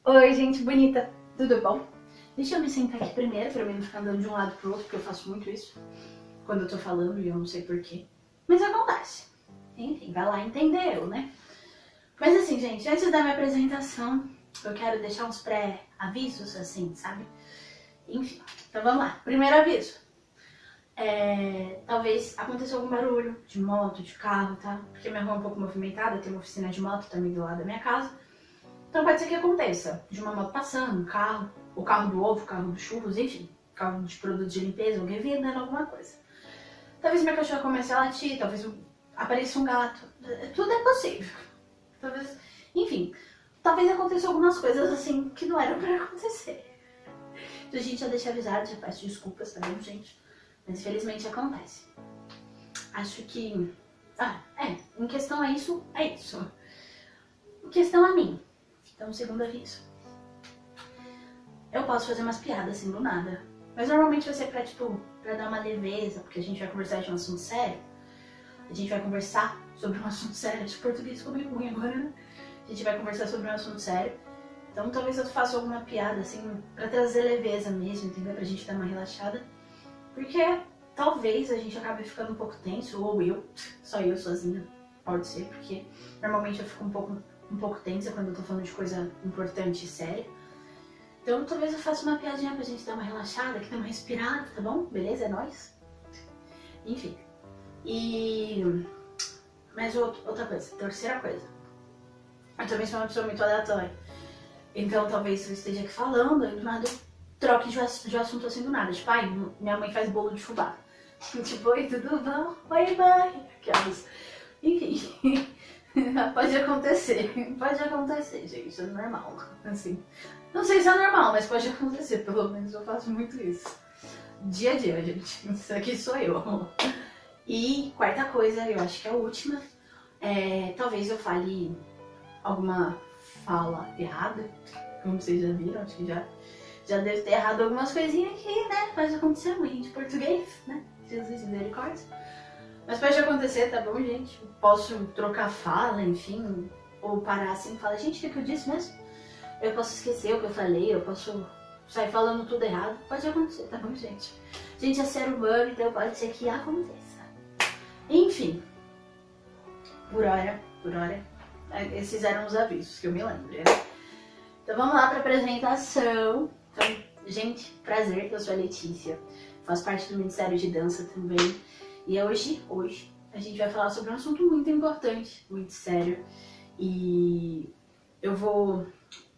Oi, gente bonita, tudo bom? Deixa eu me sentar aqui primeiro pra mim não ficar andando de um lado pro outro, porque eu faço muito isso quando eu tô falando e eu não sei porquê. Mas acontece. Enfim, vai lá entender eu, né? Mas assim, gente, antes da minha apresentação, eu quero deixar uns pré-avisos, assim, sabe? Enfim, então vamos lá. Primeiro aviso. Talvez aconteça algum barulho de moto, de carro, tá? Porque minha rua é um pouco movimentada, tem uma oficina de moto também do lado da minha casa. Então pode ser que aconteça de uma moto passando, um carro, o carro do ovo, o carro dos churros, enfim, carro de produtos de limpeza, alguém vendendo alguma coisa. Talvez minha cachorra comece a latir, talvez apareça um gato, tudo é possível. Talvez, enfim, talvez aconteça algumas coisas assim que não eram pra acontecer. Então a gente já deixa avisado, já peço desculpas, tá bom, gente? Mas infelizmente acontece. Acho que... em questão a isso, é isso. Em questão a mim. Então, segundo aviso. Eu posso fazer umas piadas assim do nada. Mas normalmente vai ser pra dar uma leveza, porque a gente vai conversar de um assunto sério. A gente vai conversar sobre um assunto sério. Acho que português ficou meio ruim agora, né? A gente vai conversar sobre um assunto sério. Então talvez eu faça alguma piada assim, pra trazer leveza mesmo, entendeu? Pra gente dar uma relaxada. Porque talvez a gente acabe ficando um pouco tenso, ou só eu sozinha, pode ser, porque normalmente eu fico um pouco tensa quando eu tô falando de coisa importante e séria. Então talvez eu faça uma piadinha pra gente dar uma relaxada, que dê uma respirada, tá bom? Beleza? É nóis? Enfim. Mas outra coisa, terceira coisa. Eu também sou uma pessoa muito aleatória. Então talvez eu esteja aqui falando e do nada eu troque de assunto assim do nada. Tipo, minha mãe faz bolo de fubá. Tipo, oi, tudo bom? Oi, mãe! Aquelas. Enfim. Pode acontecer, gente, é normal, assim. Não sei se é normal, mas pode acontecer, pelo menos eu faço muito isso. Dia a dia, gente, isso aqui sou eu. E quarta coisa, eu acho que é a última, talvez eu fale alguma fala errada, como vocês já viram, acho que já deve ter errado algumas coisinhas aqui, né, pode acontecer, mãe de português, né, Jesus misericórdia. Mas pode acontecer, tá bom, gente? Posso trocar fala, enfim, ou parar assim e falar, gente, o que eu disse mesmo? Eu posso esquecer o que eu falei, eu posso sair falando tudo errado. Pode acontecer, tá bom, gente? Gente, é ser humano, então pode ser que aconteça. Enfim, por hora, esses eram os avisos que eu me lembro, né? Então vamos lá pra apresentação. Então, gente, prazer, eu sou a Letícia, faço parte do Ministério de Dança também. E hoje a gente vai falar sobre um assunto muito importante, muito sério. E eu vou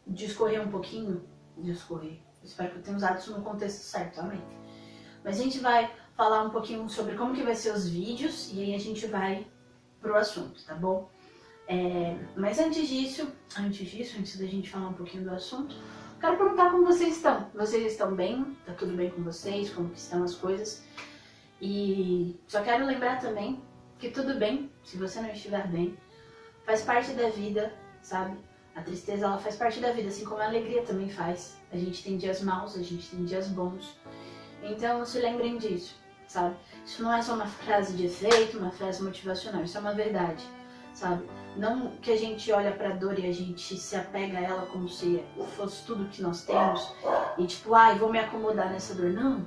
discorrer um pouquinho, espero que eu tenha usado isso no contexto certo, amém? Mas a gente vai falar um pouquinho sobre como que vai ser os vídeos e aí a gente vai pro assunto, tá bom? Mas antes da gente falar um pouquinho do assunto, quero perguntar como vocês estão. Vocês estão bem? Tá tudo bem com vocês? Como que estão as coisas? E só quero lembrar também que tudo bem, se você não estiver bem, faz parte da vida, sabe? A tristeza, ela faz parte da vida, assim como a alegria também faz. A gente tem dias maus, a gente tem dias bons. Então, se lembrem disso, sabe? Isso não é só uma frase de efeito, uma frase motivacional, isso é uma verdade, sabe? Não que a gente olha pra dor e a gente se apega a ela como se fosse tudo que nós temos e tipo, vou me acomodar nessa dor. Não,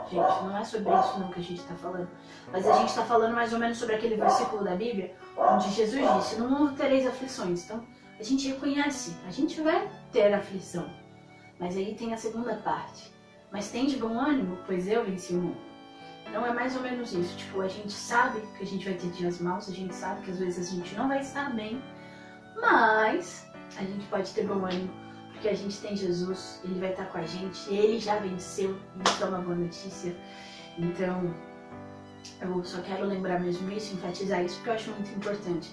gente, não é sobre isso não que a gente tá falando. Mas a gente tá falando mais ou menos sobre aquele versículo da Bíblia onde Jesus disse, no mundo tereis aflições. Então, a gente reconhece, a gente vai ter aflição. Mas aí tem a segunda parte. Mas tem de bom ânimo, pois eu venci o mundo. Então é mais ou menos isso, tipo, a gente sabe que a gente vai ter dias maus, a gente sabe que às vezes a gente não vai estar bem, mas a gente pode ter bom ânimo, porque a gente tem Jesus, Ele vai estar com a gente, Ele já venceu, e isso é uma boa notícia. Então, eu só quero lembrar mesmo isso, enfatizar isso, porque eu acho muito importante.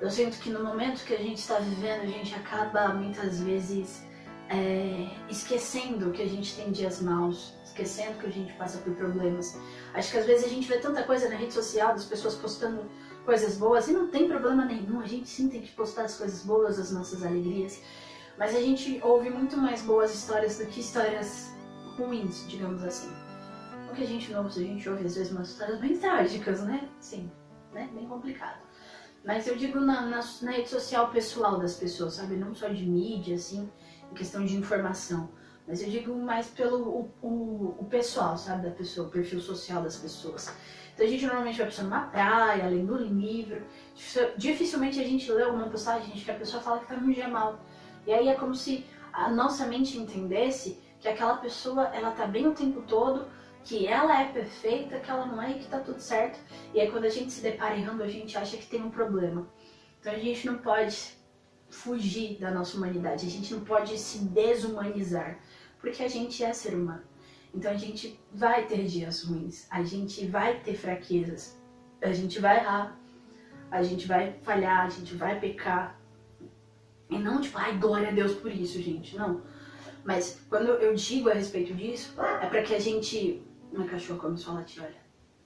Eu sinto que no momento que a gente está vivendo, a gente acaba muitas vezes esquecendo que a gente tem dias maus, esquecendo que a gente passa por problemas. Acho que às vezes a gente vê tanta coisa na rede social, das pessoas postando coisas boas, e não tem problema nenhum, a gente sim tem que postar as coisas boas, as nossas alegrias, mas a gente ouve muito mais boas histórias do que histórias ruins, digamos assim. O que a gente não ouve, a gente ouve às vezes umas histórias bem trágicas, né? Sim, né? Bem complicado. Mas eu digo na rede social pessoal das pessoas, sabe? Não só de mídia, assim. em questão de informação. Mas eu digo mais pelo o pessoal, sabe, da pessoa, o perfil social das pessoas. Então a gente normalmente vai passando numa praia, lendo um livro. Dificilmente a gente lê alguma postagem que a pessoa fala que tá num dia mal. E aí é como se a nossa mente entendesse que aquela pessoa, ela tá bem o tempo todo, que ela é perfeita, que ela não é e que tá tudo certo. E aí quando a gente se depara errando, a gente acha que tem um problema. Então a gente não pode fugir da nossa humanidade, a gente não pode se desumanizar, porque a gente é ser humano. Então a gente vai ter dias ruins, a gente vai ter fraquezas, a gente vai errar, a gente vai falhar, a gente vai pecar. E não tipo, ai, glória a Deus por isso, gente, não. Mas quando eu digo a respeito disso, é para que a gente... Minha cachorra começou a latir, olha.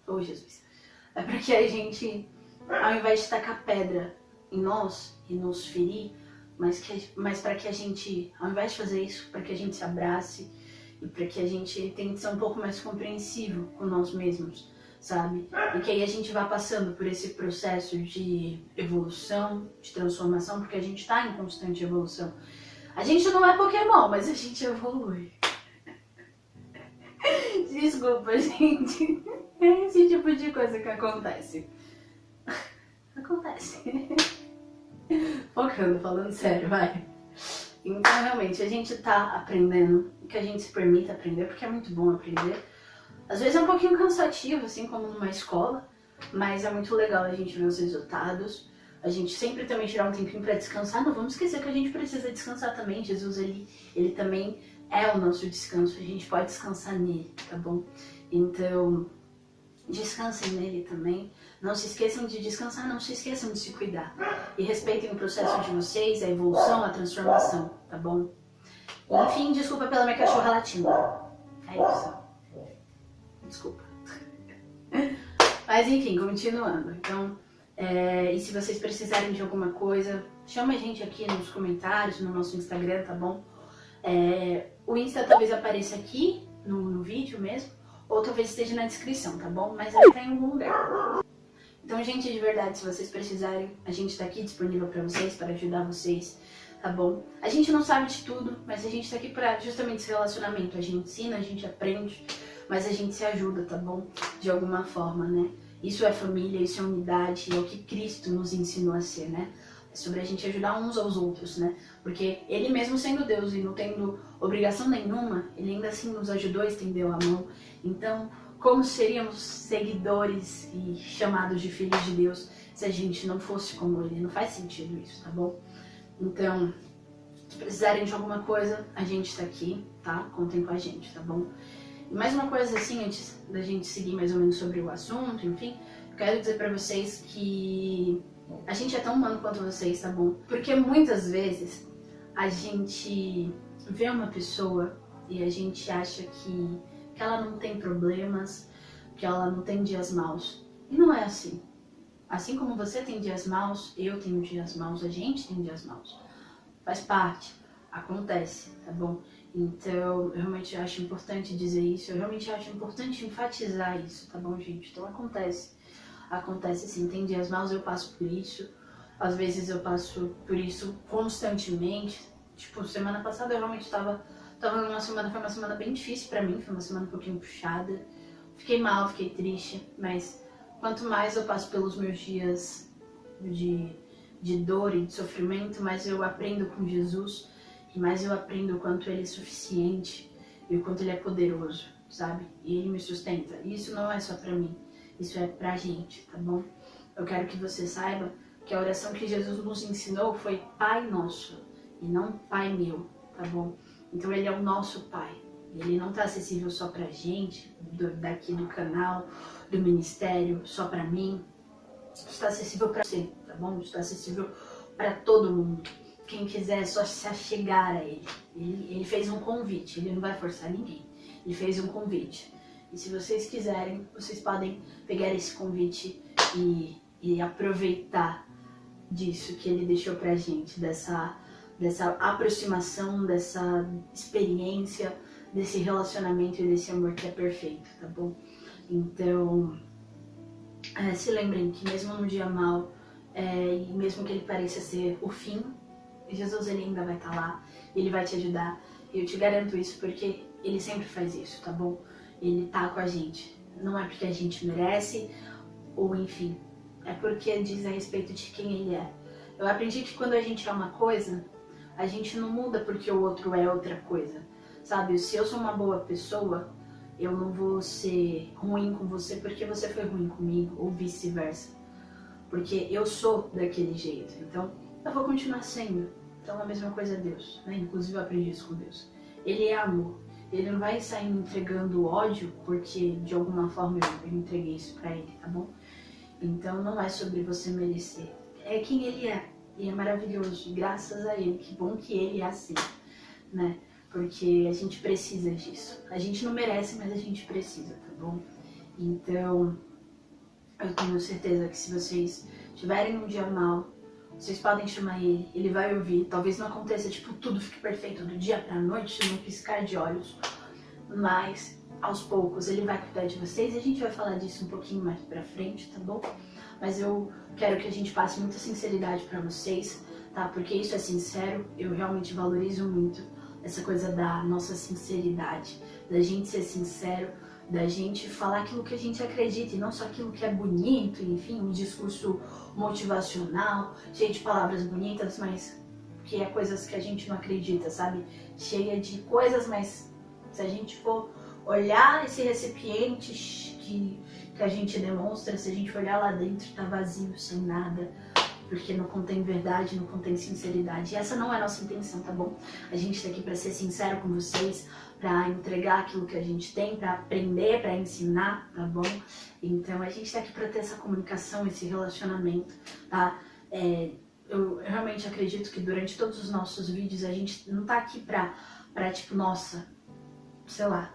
Oh, Jesus. É para que a gente, ao invés de tacar pedra em nós e nos ferir, mas para que a gente, ao invés de fazer isso, para que a gente se abrace e para que a gente tente ser um pouco mais compreensivo com nós mesmos, sabe? E que aí a gente vá passando por esse processo de evolução, de transformação, porque a gente está em constante evolução. A gente não é Pokémon, mas a gente evolui. Desculpa, gente. É esse tipo de coisa que acontece. Acontece. Focando, falando sério, vai. Então, realmente, a gente tá aprendendo, que a gente se permita aprender, porque é muito bom aprender. Às vezes é um pouquinho cansativo, assim como numa escola, mas é muito legal a gente ver os resultados. A gente sempre também tirar um tempinho para descansar. Não vamos esquecer que a gente precisa descansar também. Jesus, ele também é o nosso descanso. A gente pode descansar nele, tá bom? Então, descansem nele também. Não se esqueçam de descansar, não se esqueçam de se cuidar. E respeitem o processo de vocês, a evolução, a transformação, tá bom? Enfim, desculpa pela minha cachorra latindo. É isso. Desculpa. Mas enfim, continuando. Então, e se vocês precisarem de alguma coisa, chama a gente aqui nos comentários, no nosso Instagram, tá bom? O Insta talvez apareça aqui no vídeo mesmo, ou talvez esteja na descrição, tá bom? Mas ele tá em algum lugar. Então, gente, de verdade, se vocês precisarem, a gente tá aqui disponível pra vocês, para ajudar vocês, tá bom? A gente não sabe de tudo, mas a gente tá aqui pra justamente esse relacionamento. A gente ensina, a gente aprende, mas a gente se ajuda, tá bom? De alguma forma, né? Isso é família, isso é unidade, é o que Cristo nos ensinou a ser, né? É sobre a gente ajudar uns aos outros, né? Porque Ele mesmo sendo Deus e não tendo obrigação nenhuma, Ele ainda assim nos ajudou, estendeu a mão. Então, como seríamos seguidores e chamados de filhos de Deus se a gente não fosse como Ele? Não faz sentido isso, tá bom? Então, se precisarem de alguma coisa, a gente tá aqui, tá? Contem com a gente, tá bom? E mais uma coisa assim, antes da gente seguir mais ou menos sobre o assunto, enfim, quero dizer pra vocês que a gente é tão humano quanto vocês, tá bom? Porque muitas vezes a gente vê uma pessoa e a gente acha que ela não tem problemas, que ela não tem dias maus. E não é assim. Assim como você tem dias maus, eu tenho dias maus, a gente tem dias maus. Faz parte, acontece, tá bom? Então, eu realmente acho importante dizer isso, eu realmente acho importante enfatizar isso, tá bom, gente? Então, acontece sim, tem dias maus, eu passo por isso, às vezes eu passo por isso constantemente. Tipo, semana passada eu realmente tava numa semana, foi uma semana bem difícil pra mim, foi uma semana um pouquinho puxada, fiquei mal, fiquei triste, mas quanto mais eu passo pelos meus dias de dor e de sofrimento, mais eu aprendo com Jesus, e mais eu aprendo o quanto Ele é suficiente e o quanto Ele é poderoso, sabe? E Ele me sustenta. E isso não é só pra mim, isso é pra gente, tá bom? Eu quero que você saiba que a oração que Jesus nos ensinou foi Pai Nosso, e não Pai Meu, tá bom? Então Ele é o nosso Pai. Ele não tá acessível só pra gente, daqui do canal, do ministério, só pra mim. Está acessível pra você, tá bom? Está acessível pra todo mundo. Quem quiser é só se achegar a Ele. Ele fez um convite, Ele não vai forçar ninguém. Ele fez um convite. E se vocês quiserem, vocês podem pegar esse convite e aproveitar disso que Ele deixou pra gente, dessa aproximação, dessa experiência, desse relacionamento e desse amor que é perfeito, tá bom? Então, se lembrem que mesmo num dia mau, e mesmo que ele pareça ser o fim, Jesus ele ainda vai estar lá, ele vai te ajudar. Eu te garanto isso porque ele sempre faz isso, tá bom? Ele tá com a gente. Não é porque a gente merece, ou enfim, é porque diz a respeito de quem ele é. Eu aprendi que quando a gente é uma coisa, a gente não muda porque o outro é outra coisa, sabe? Se eu sou uma boa pessoa, eu não vou ser ruim com você porque você foi ruim comigo, ou vice-versa. Porque eu sou daquele jeito, então eu vou continuar sendo. Então a mesma coisa é Deus, né? Inclusive eu aprendi isso com Deus. Ele é amor. Ele não vai sair me entregando ódio porque de alguma forma eu entreguei isso pra ele, tá bom? Então não é sobre você merecer. É quem ele é. E é maravilhoso. Graças a ele. Que bom que ele é assim, né? Porque a gente precisa disso. A gente não merece, mas a gente precisa, tá bom? Então, eu tenho certeza que se vocês tiverem um dia mal, vocês podem chamar ele vai ouvir. Talvez não aconteça, tipo, tudo fique perfeito do dia pra noite, num piscar de olhos. Mas, aos poucos, ele vai cuidar de vocês. E a gente vai falar disso um pouquinho mais pra frente, tá bom? Mas eu quero que a gente passe muita sinceridade pra vocês, tá? Porque isso é sincero, eu realmente valorizo muito essa coisa da nossa sinceridade, da gente ser sincero, da gente falar aquilo que a gente acredita e não só aquilo que é bonito, enfim, um discurso motivacional, cheio de palavras bonitas, mas que é coisas que a gente não acredita, sabe? Cheia de coisas, mas se a gente for olhar esse recipiente que a gente demonstra, se a gente olhar lá dentro, tá vazio, sem nada, porque não contém verdade, não contém sinceridade. E essa não é a nossa intenção, tá bom? A gente tá aqui pra ser sincero com vocês, pra entregar aquilo que a gente tem, pra aprender, pra ensinar, tá bom? Então a gente tá aqui pra ter essa comunicação, esse relacionamento, tá? Eu realmente acredito que durante todos os nossos vídeos a gente não tá aqui pra tipo, nossa, sei lá,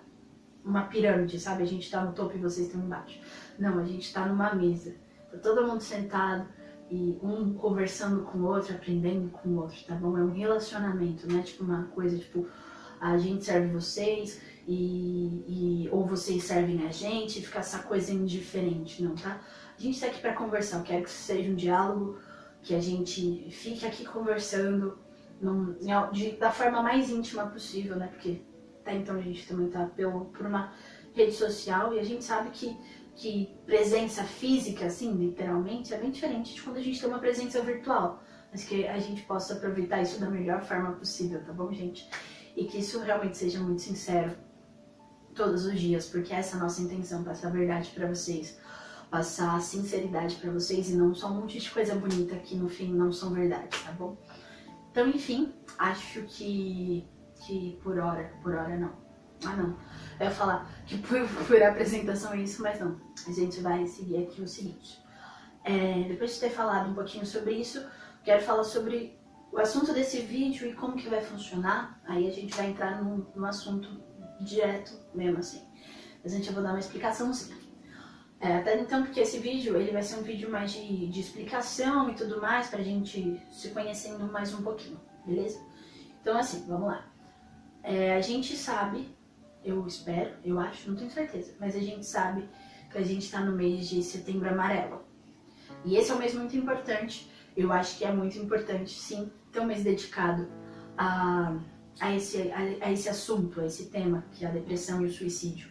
uma pirâmide, sabe? A gente tá no topo e vocês estão embaixo. Não, a gente tá numa mesa. Tá todo mundo sentado e um conversando com o outro, aprendendo com o outro, tá bom? É um relacionamento, não é tipo uma coisa, tipo, a gente serve vocês ou vocês servem a gente, fica essa coisa indiferente, não, tá? A gente tá aqui pra conversar, eu quero que seja um diálogo, que a gente fique aqui conversando da forma mais íntima possível, né? Porque até então a gente também tá por uma rede social e a gente sabe que presença física, assim, literalmente, é bem diferente de quando a gente tem uma presença virtual. Mas que a gente possa aproveitar isso da melhor forma possível, tá bom, gente? E que isso realmente seja muito sincero todos os dias, porque essa é a nossa intenção, passar a verdade pra vocês, passar a sinceridade pra vocês e não só um monte de coisa bonita que no fim não são verdade, tá bom? Então, enfim, acho que por hora não. Ah, não. Eu ia falar que por apresentação é isso, mas não. A gente vai seguir aqui o seguinte. Depois de ter falado um pouquinho sobre isso, quero falar sobre o assunto desse vídeo e como que vai funcionar. Aí a gente vai entrar no assunto direto mesmo, assim. Mas a gente vai dar uma explicaçãozinha. Até então, porque esse vídeo, ele vai ser um vídeo mais de explicação e tudo mais, pra gente se conhecendo mais um pouquinho, beleza? Então, assim, vamos lá. A gente sabe, eu espero, eu acho, não tenho certeza, mas a gente sabe que a gente tá no mês de Setembro Amarelo. E esse é um mês muito importante, eu acho que é muito importante, sim, ter um mês dedicado a esse assunto, a esse tema, que é a depressão e o suicídio,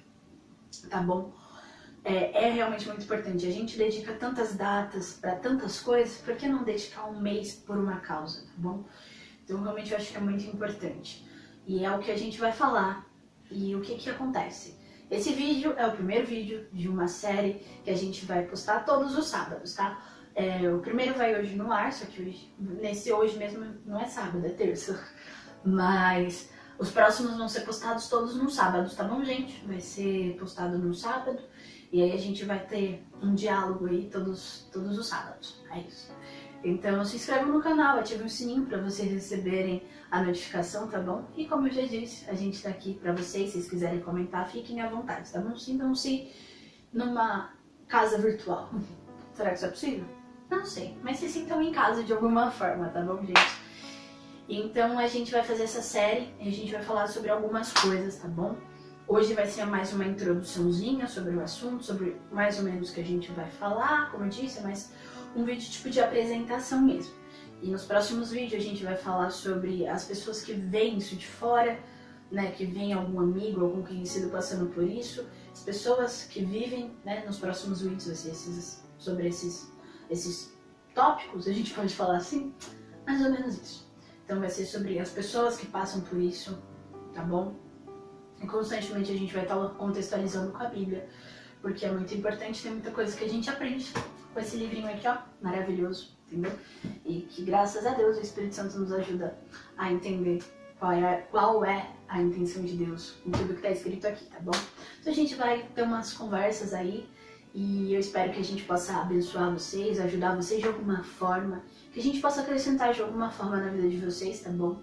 tá bom? É realmente muito importante. A gente dedica tantas datas para tantas coisas, por que não dedicar um mês por uma causa, tá bom? Então, realmente, eu acho que é muito importante. E é o que a gente vai falar. E o que acontece? Esse vídeo é o primeiro vídeo de uma série que a gente vai postar todos os sábados, tá? O primeiro vai hoje no ar, só que hoje mesmo não é sábado, é terça. Mas os próximos vão ser postados todos nos sábados, tá bom, gente? Vai ser postado no sábado. E aí a gente vai ter um diálogo aí todos os sábados. É isso. Então se inscrevam no canal, ativem o sininho para vocês receberem a notificação, tá bom? E como eu já disse, a gente tá aqui para vocês, se vocês quiserem comentar, fiquem à vontade, tá bom? Sintam-se numa casa virtual. Será que isso é possível? Não sei, mas se sintam em casa de alguma forma, tá bom, gente? Então a gente vai fazer essa série e a gente vai falar sobre algumas coisas, tá bom? Hoje vai ser mais uma introduçãozinha sobre o assunto, sobre mais ou menos o que a gente vai falar, como eu disse, mas um vídeo tipo de apresentação mesmo. E nos próximos vídeos a gente vai falar sobre as pessoas que veem isso de fora, né, que veem algum amigo, algum conhecido passando por isso, as pessoas que vivem, né, nos próximos vídeos vai ser sobre esses tópicos, a gente pode falar assim, mais ou menos isso. Então vai ser sobre as pessoas que passam por isso, tá bom? E constantemente a gente vai estar contextualizando com a Bíblia, porque é muito importante, tem muita coisa que a gente aprende com esse livrinho aqui, ó, maravilhoso, entendeu? E que graças a Deus o Espírito Santo nos ajuda a entender qual é a intenção de Deus em tudo que está escrito aqui, tá bom? Então a gente vai ter umas conversas aí e eu espero que a gente possa abençoar vocês, ajudar vocês de alguma forma, que a gente possa acrescentar de alguma forma na vida de vocês, tá bom?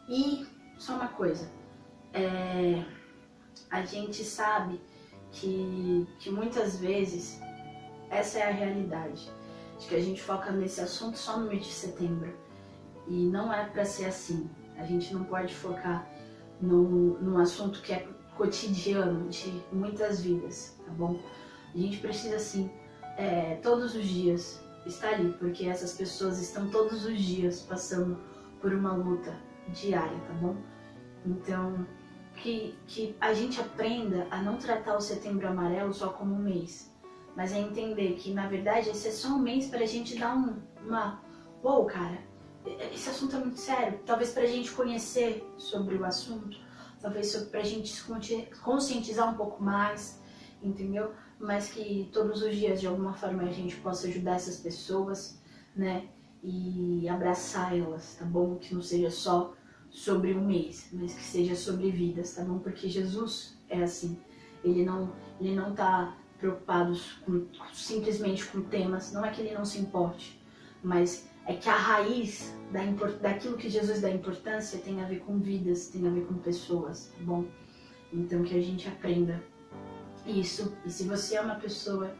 E só uma coisa, a gente sabe que muitas vezes essa é a realidade, de que a gente foca nesse assunto só no mês de setembro e não é pra ser assim. A gente não pode focar num assunto que é cotidiano de muitas vidas, tá bom? A gente precisa sim, todos os dias estar ali, porque essas pessoas estão todos os dias passando por uma luta diária, tá bom? Então, que a gente aprenda a não tratar o Setembro Amarelo só como um mês, mas a entender que, na verdade, esse é só um mês pra gente dar uou, cara, esse assunto é muito sério. Talvez pra gente conhecer sobre o assunto, talvez pra gente se conscientizar um pouco mais, entendeu? Mas que todos os dias, de alguma forma, a gente possa ajudar essas pessoas, né? E abraçar elas, tá bom? Que não seja só sobre um mês, mas que seja sobre vidas, tá bom? Porque Jesus é assim, ele não tá preocupado simplesmente com temas, não é que ele não se importe, mas é que a raiz daquilo que Jesus dá importância tem a ver com vidas, tem a ver com pessoas, tá bom? Então que a gente aprenda isso. E se você é uma pessoa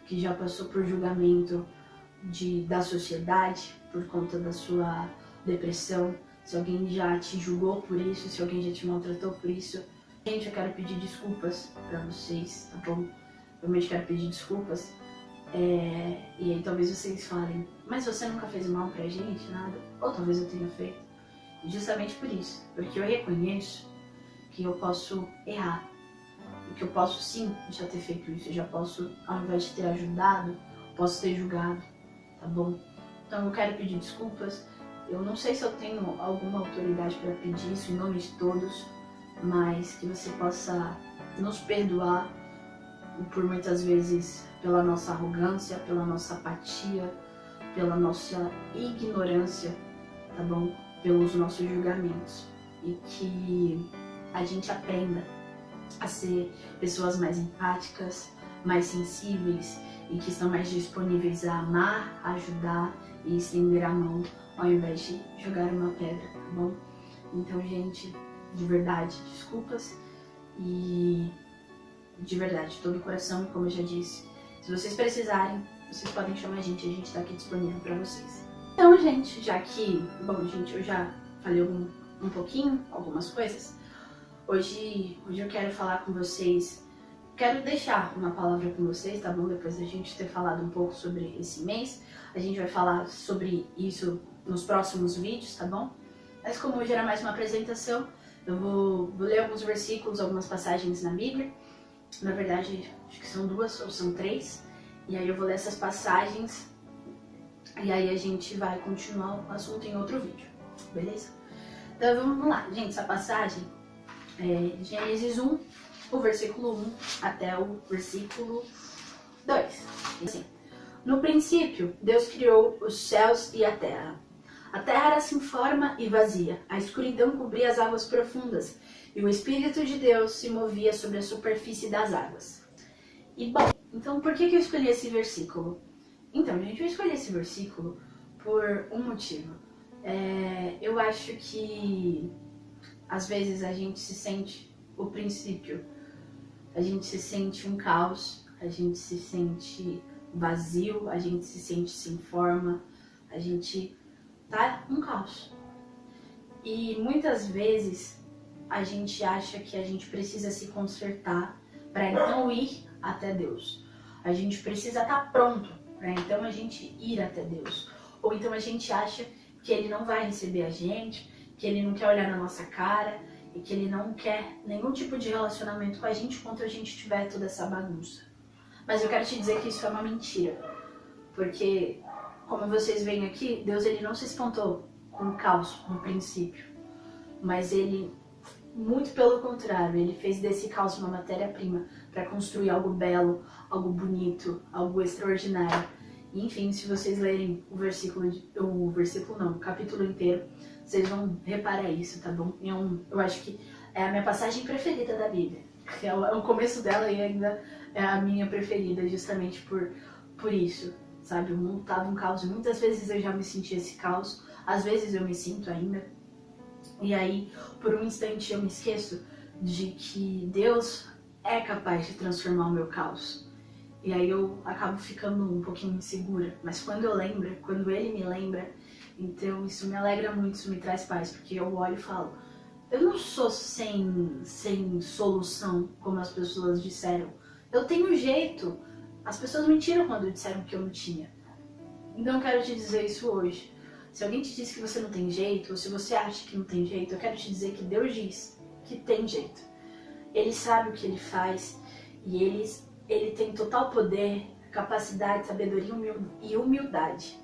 que já passou por julgamento da sociedade por conta da sua depressão, se alguém já te julgou por isso, se alguém já te maltratou por isso, gente, eu quero pedir desculpas pra vocês, tá bom? Realmente quero pedir desculpas. E aí talvez vocês falem, mas você nunca fez mal pra gente, nada? Ou talvez eu tenha feito. Justamente por isso, porque eu reconheço que eu posso errar. E que eu posso sim já ter feito isso, eu já posso, ao invés de ter ajudado, posso ter julgado, tá bom? Então eu quero pedir desculpas. Eu não sei se eu tenho alguma autoridade para pedir isso em nome de todos, mas que você possa nos perdoar por muitas vezes pela nossa arrogância, pela nossa apatia, pela nossa ignorância, tá bom? Pelos nossos julgamentos. E que a gente aprenda a ser pessoas mais empáticas, mais sensíveis e que estão mais disponíveis a amar, a ajudar e estender a mão ao invés de jogar uma pedra, tá bom? Então, gente, de verdade, desculpas e de verdade, de todo o coração, como eu já disse, se vocês precisarem, vocês podem chamar a gente tá aqui disponível pra vocês. Então, gente, já que, bom, gente, eu já falei um pouquinho, algumas coisas, hoje eu quero falar com vocês, quero deixar uma palavra com vocês, tá bom? Depois da gente ter falado um pouco sobre esse mês, a gente vai falar sobre isso nos próximos vídeos, tá bom? Mas como hoje era mais uma apresentação, eu vou ler alguns versículos, algumas passagens na Bíblia. Na verdade, acho que são 2 ou são 3. E aí eu vou ler essas passagens e aí a gente vai continuar o assunto em outro vídeo, beleza? Então vamos lá, gente, essa passagem é Gênesis 1, o versículo 1 até o versículo 2. Assim, no princípio, Deus criou os céus e a terra. A terra era sem forma e vazia, a escuridão cobria as águas profundas, e o Espírito de Deus se movia sobre a superfície das águas. E bom, então por que eu escolhi esse versículo? Então, gente, eu escolhi esse versículo por um motivo. Eu acho que às vezes a gente se sente o princípio, a gente se sente um caos, a gente se sente vazio, a gente se sente sem forma, a gente tá um caos. E muitas vezes a gente acha que a gente precisa se consertar para então ir até Deus. A gente precisa estar pronto para então a gente ir até Deus. Ou então a gente acha que ele não vai receber a gente, que ele não quer olhar na nossa cara e que ele não quer nenhum tipo de relacionamento com a gente enquanto a gente tiver toda essa bagunça. Mas eu quero te dizer que isso é uma mentira, porque, como vocês veem aqui, Deus ele não se espantou com o caos no princípio, mas ele, muito pelo contrário, ele fez desse caos uma matéria-prima para construir algo belo, algo bonito, algo extraordinário. E, enfim, se vocês lerem o capítulo inteiro, vocês vão reparar isso, tá bom? Eu acho que é a minha passagem preferida da Bíblia. É o começo dela e ainda é a minha preferida, justamente por isso, sabe? O mundo tava um caos, muitas vezes eu já me senti esse caos, às vezes eu me sinto ainda. E aí, por um instante eu me esqueço de que Deus é capaz de transformar o meu caos. E aí eu acabo ficando um pouquinho insegura. Mas quando eu lembro, quando Ele me lembra, então isso me alegra muito, isso me traz paz. Porque eu olho e falo, eu não sou sem solução, como as pessoas disseram. Eu tenho jeito. As pessoas mentiram quando disseram que eu não tinha. Então eu quero te dizer isso hoje. Se alguém te diz que você não tem jeito, ou se você acha que não tem jeito, eu quero te dizer que Deus diz que tem jeito. Ele sabe o que Ele faz e Ele tem total poder, capacidade, sabedoria e humildade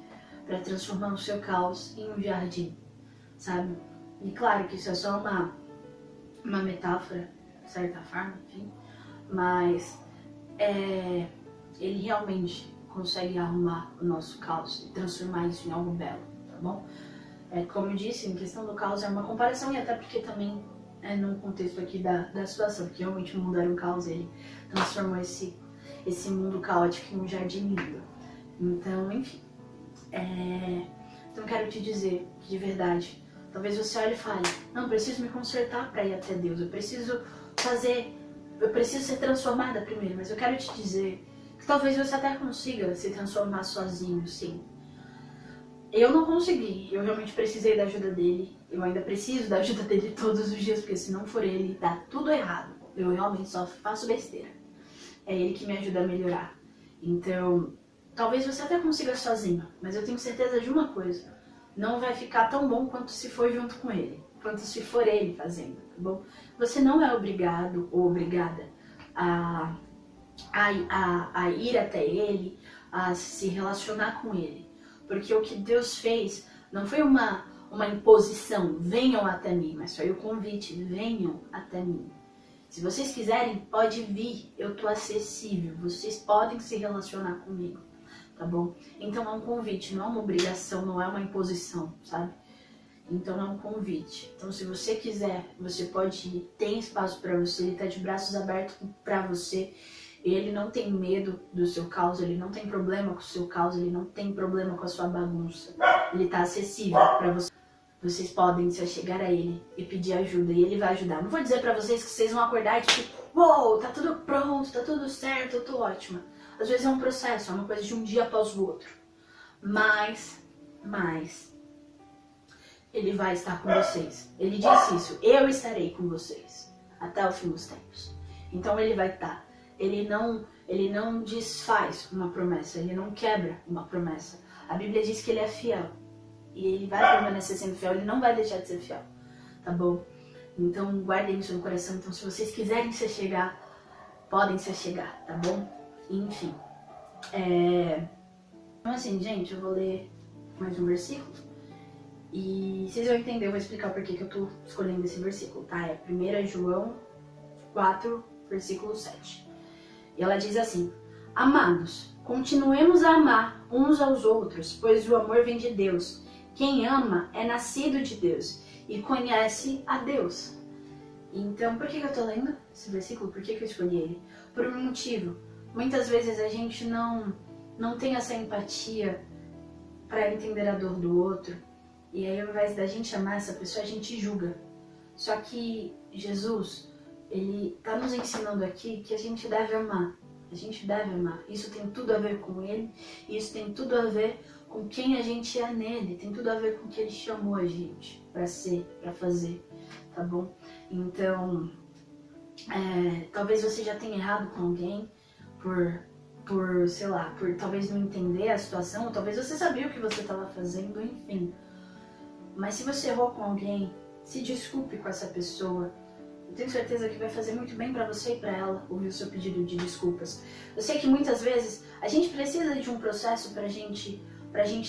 para transformar o seu caos em um jardim, sabe? E claro que isso é só uma metáfora, de certa forma, enfim, mas Ele realmente consegue arrumar o nosso caos e transformar isso em algo belo, tá bom? Como eu disse, em questão do caos é uma comparação e até porque também é num contexto aqui da situação, porque realmente o mundo era um caos, Ele transformou esse mundo caótico em um jardim lindo. Então, enfim, então quero te dizer que de verdade, talvez você olhe e fale, não, preciso me consertar para ir até Deus, eu preciso ser transformada primeiro, mas eu quero te dizer que talvez você até consiga se transformar sozinho, sim. Eu não consegui, eu realmente precisei da ajuda dele, eu ainda preciso da ajuda dele todos os dias, porque se não for ele, dá tudo errado. Eu realmente só faço besteira. É ele que me ajuda a melhorar. Então, talvez você até consiga sozinho, mas eu tenho certeza de uma coisa, não vai ficar tão bom quanto se for junto com ele, quanto se for ele fazendo, tá bom? Você não é obrigado ou obrigada a ir até ele, a se relacionar com ele. Porque o que Deus fez não foi uma imposição, venham até mim, mas foi o convite, venham até mim. Se vocês quiserem, pode vir, eu tô acessível, vocês podem se relacionar comigo, tá bom? Então é um convite, não é uma obrigação, não é uma imposição, sabe? Então é um convite. Então se você quiser, você pode ir, tem espaço para você, ele tá de braços abertos para você. Ele não tem medo do seu caos, ele não tem problema com o seu caos, ele não tem problema com a sua bagunça. Ele tá acessível para você. Vocês podem se achegar a ele e pedir ajuda e ele vai ajudar. Não vou dizer pra vocês que vocês vão acordar e tipo, uou, tá tudo pronto, tá tudo certo, eu tô ótima. Às vezes é um processo, é uma coisa de um dia após o outro. Mas, ele vai estar com vocês. Ele disse isso, eu estarei com vocês até o fim dos tempos. Então ele vai estar. Ele não desfaz uma promessa, ele não quebra uma promessa. A Bíblia diz que ele é fiel. E ele vai permanecer sendo fiel, ele não vai deixar de ser fiel, tá bom? Então guardem isso no coração. Então se vocês quiserem se achegar, podem se achegar, tá bom? Enfim. Então assim, gente, eu vou ler mais um versículo. E vocês vão entender, eu vou explicar o porquê que eu tô escolhendo esse versículo, tá? É 1 João 4, versículo 7. E ela diz assim: Amados, continuemos a amar uns aos outros, pois o amor vem de Deus. Quem ama é nascido de Deus e conhece a Deus. Então, por que eu tô lendo esse versículo? Por que eu escolhi ele? Por um motivo. Muitas vezes a gente não tem essa empatia para entender a dor do outro. E aí, ao invés da gente amar essa pessoa, a gente julga. Só que Jesus, ele tá nos ensinando aqui que a gente deve amar. A gente deve amar. Isso tem tudo a ver com ele. Isso tem tudo a ver com quem a gente é nele. Tem tudo a ver com o que ele chamou a gente para ser, para fazer. Tá bom? Então, talvez você já tenha errado com alguém sei lá, por talvez não entender a situação. Ou talvez você sabia o que você estava fazendo, enfim. Mas se você errou com alguém, se desculpe com essa pessoa. Eu tenho certeza que vai fazer muito bem pra você e pra ela ouvir o seu pedido de desculpas. Eu sei que muitas vezes a gente precisa de um processo pra gente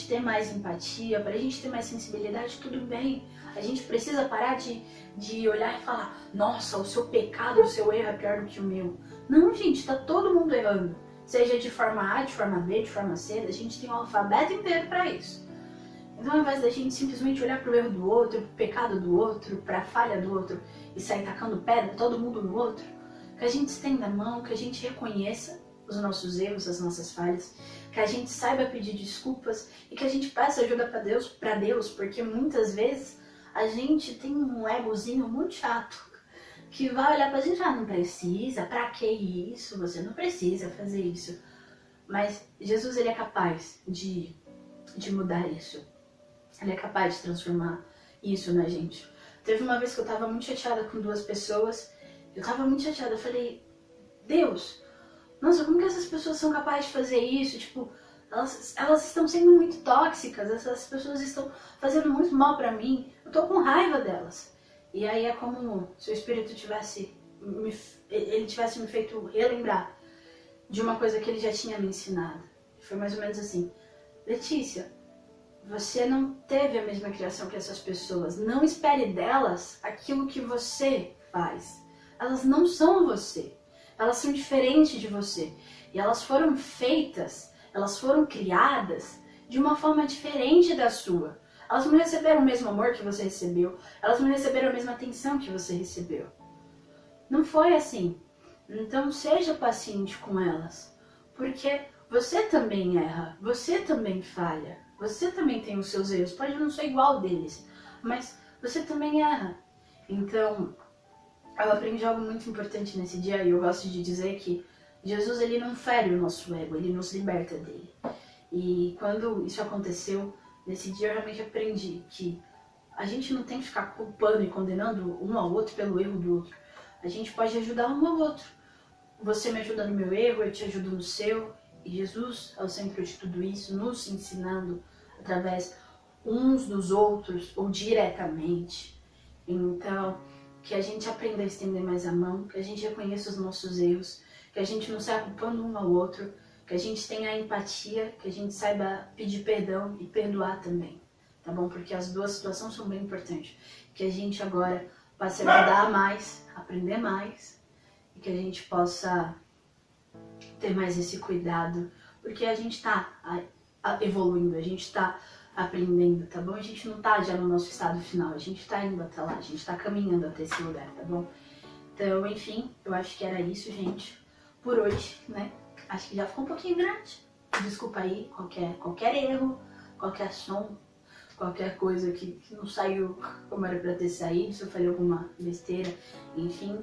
ter mais empatia, pra gente ter mais sensibilidade, tudo bem. A gente precisa parar de olhar e falar, nossa, o seu pecado, o seu erro é pior do que o meu. Não, gente, tá todo mundo errando. Seja de forma A, de forma B, de forma C, a gente tem um alfabeto inteiro pra isso. Então, ao invés da gente simplesmente olhar pro erro do outro, pro pecado do outro, pra falha do outro e sair tacando pedra, todo mundo no outro, que a gente estenda a mão, que a gente reconheça os nossos erros, as nossas falhas, que a gente saiba pedir desculpas e que a gente peça ajuda pra Deus, porque muitas vezes a gente tem um egozinho muito chato que vai olhar pra gente, não precisa, pra que isso? Você não precisa fazer isso. Mas Jesus, ele é capaz de mudar isso. Ele é capaz de transformar isso na gente. Teve uma vez que eu tava muito chateada com duas pessoas. Eu tava muito chateada. Eu falei, Deus, nossa, como que essas pessoas são capazes de fazer isso? Tipo, elas estão sendo muito tóxicas. Essas pessoas estão fazendo muito mal pra mim. Eu tô com raiva delas. E aí é como se o Espírito tivesse me feito relembrar de uma coisa que ele já tinha me ensinado. Foi mais ou menos assim. Letícia, você não teve a mesma criação que essas pessoas. Não espere delas aquilo que você faz. Elas não são você. Elas são diferentes de você. E elas foram feitas, elas foram criadas de uma forma diferente da sua. Elas não receberam o mesmo amor que você recebeu. Elas não receberam a mesma atenção que você recebeu. Não foi assim. Então seja paciente com elas. Porque você também erra. Você também falha. Você também tem os seus erros. Pode não ser igual deles. Mas você também erra. Então, eu aprendi algo muito importante nesse dia. E eu gosto de dizer que Jesus, ele não fere o nosso ego. Ele nos liberta dele. E quando isso aconteceu, nesse dia eu realmente aprendi que a gente não tem que ficar culpando e condenando um ao outro pelo erro do outro. A gente pode ajudar um ao outro. Você me ajuda no meu erro, eu te ajudo no seu. E Jesus é o centro de tudo isso, nos ensinando através uns dos outros ou diretamente. Então, que a gente aprenda a estender mais a mão, que a gente reconheça os nossos erros, que a gente não saia culpando um ao outro, que a gente tenha empatia, que a gente saiba pedir perdão e perdoar também, tá bom? Porque as duas situações são bem importantes. Que a gente agora passe a ajudar mais, aprender mais, e que a gente possa ter mais esse cuidado, porque a gente tá evoluindo, a gente tá aprendendo, tá bom? A gente não tá já no nosso estado final, a gente tá indo até lá, a gente tá caminhando até esse lugar, tá bom? Então, enfim, eu acho que era isso, gente, por hoje, né? Acho que já ficou um pouquinho grande. Desculpa aí qualquer erro, qualquer som, qualquer coisa que não saiu como era pra ter saído, se eu falei alguma besteira, enfim,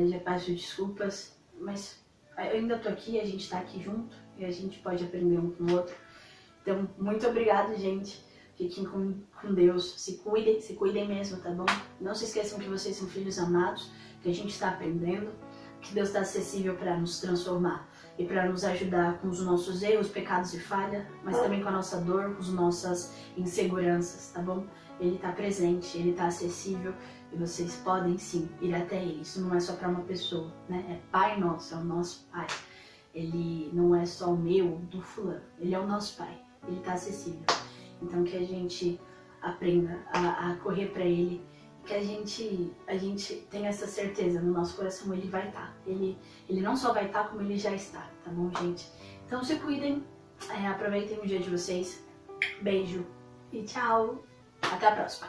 já peço desculpas, mas eu ainda tô aqui, a gente tá aqui junto e a gente pode aprender um com o outro. Então, muito obrigada, gente. Fiquem com Deus, se cuidem mesmo, tá bom? Não se esqueçam que vocês são filhos amados, que a gente está aprendendo, que Deus está acessível para nos transformar e para nos ajudar com os nossos erros, pecados e falha, mas também com a nossa dor, com as nossas inseguranças, tá bom? Ele está presente, ele está acessível e vocês podem sim ir até ele. Isso não é só para uma pessoa, né? É Pai Nosso, é o nosso Pai. Ele não é só o meu, do fulano, ele é o nosso Pai, ele está acessível. Então que a gente aprenda a correr para ele, que a gente tenha essa certeza no nosso coração, ele vai estar. Ele não só vai estar, como ele já está, tá bom, gente? Então se cuidem, aproveitem o dia de vocês. Beijo e tchau. Até a próxima.